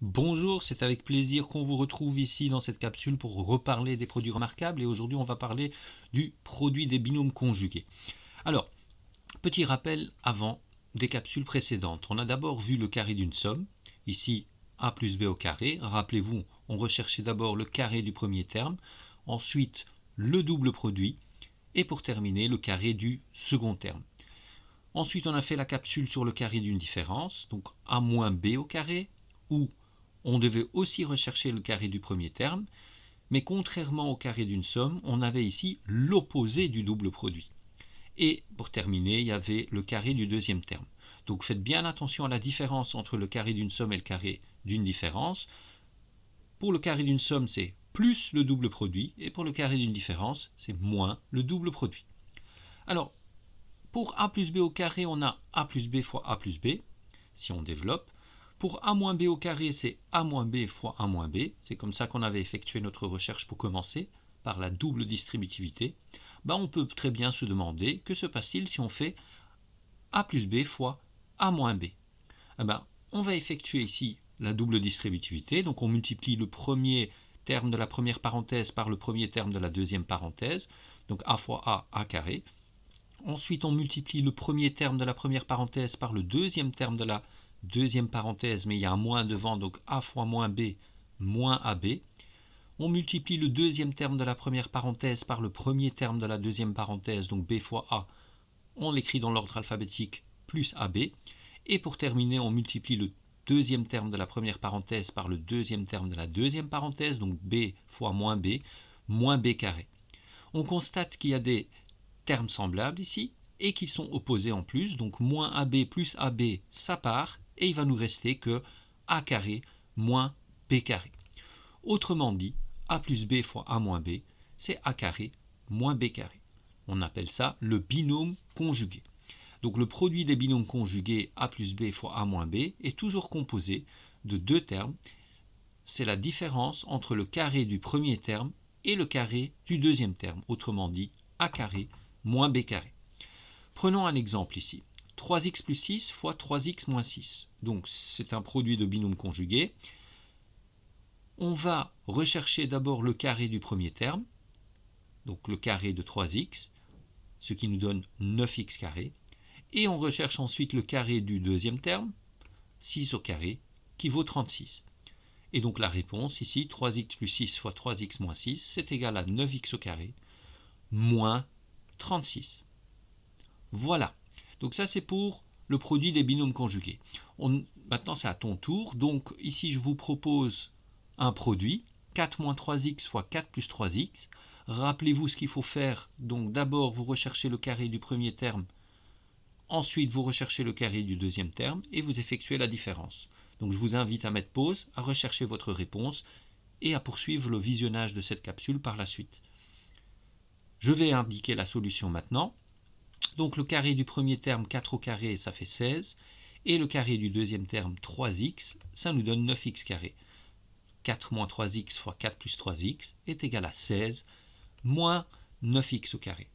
Bonjour, c'est avec plaisir qu'on vous retrouve ici dans cette capsule pour reparler des produits remarquables et aujourd'hui on va parler du produit des binômes conjugués. Alors, petit rappel avant des capsules précédentes. On a d'abord vu le carré d'une somme, ici a plus b au carré. Rappelez-vous, on recherchait d'abord le carré du premier terme, ensuite le double produit et pour terminer le carré du second terme. Ensuite on a fait la capsule sur le carré d'une différence, donc a moins b au carré, où on devait aussi rechercher le carré du premier terme, mais contrairement au carré d'une somme, on avait ici l'opposé du double produit. Et pour terminer, il y avait le carré du deuxième terme. Donc faites bien attention à la différence entre le carré d'une somme et le carré d'une différence. Pour le carré d'une somme, c'est plus le double produit, et pour le carré d'une différence, c'est moins le double produit. Alors, pour a plus b au carré, on a a plus b fois a plus b, si on développe. Pour a moins b au carré, c'est a moins b fois a moins b. C'est comme ça qu'on avait effectué notre recherche pour commencer, par la double distributivité. On peut très bien se demander, que se passe-t-il si on fait a plus b fois a moins b? On va effectuer ici la double distributivité. Donc on multiplie le premier terme de la première parenthèse par le premier terme de la deuxième parenthèse. Donc a fois a carré. Ensuite, on multiplie le premier terme de la première parenthèse par le deuxième terme de la deuxième parenthèse, mais il y a un moins devant, donc a fois moins b, moins ab. On multiplie le deuxième terme de la première parenthèse par le premier terme de la deuxième parenthèse, donc b fois a. On l'écrit dans l'ordre alphabétique, plus ab. Et pour terminer, on multiplie le deuxième terme de la première parenthèse par le deuxième terme de la deuxième parenthèse, donc b fois moins b carré. On constate qu'il y a des termes semblables ici et qui sont opposés en plus, donc moins AB plus AB ça part et il va nous rester que A carré moins B carré. Autrement dit, A plus B fois A moins B, c'est A carré moins B carré. On appelle ça le binôme conjugué. Donc le produit des binômes conjugués A plus B fois A moins B est toujours composé de deux termes. C'est la différence entre le carré du premier terme et le carré du deuxième terme, autrement dit A carré moins b carré. Prenons un exemple ici. 3x plus 6 fois 3x moins 6. Donc c'est un produit de binôme conjugué. On va rechercher d'abord le carré du premier terme, donc le carré de 3x, ce qui nous donne 9x carré. Et on recherche ensuite le carré du deuxième terme, 6 au carré, qui vaut 36. Et donc la réponse ici, 3x plus 6 fois 3x moins 6, c'est égal à 9x au carré, moins 36. Voilà. Donc ça c'est pour le produit des binômes conjugués. Maintenant c'est à ton tour. Donc ici je vous propose un produit, 4 moins 3x fois 4 plus 3x. Rappelez-vous ce qu'il faut faire. Donc d'abord vous recherchez le carré du premier terme, ensuite vous recherchez le carré du deuxième terme et vous effectuez la différence. Donc je vous invite à mettre pause, à rechercher votre réponse et à poursuivre le visionnage de cette capsule par la suite. Je vais indiquer la solution maintenant. Donc le carré du premier terme, 4 au carré, ça fait 16. Et le carré du deuxième terme, 3x, ça nous donne 9x carré. 4 moins 3x fois 4 plus 3x est égal à 16 moins 9x au carré.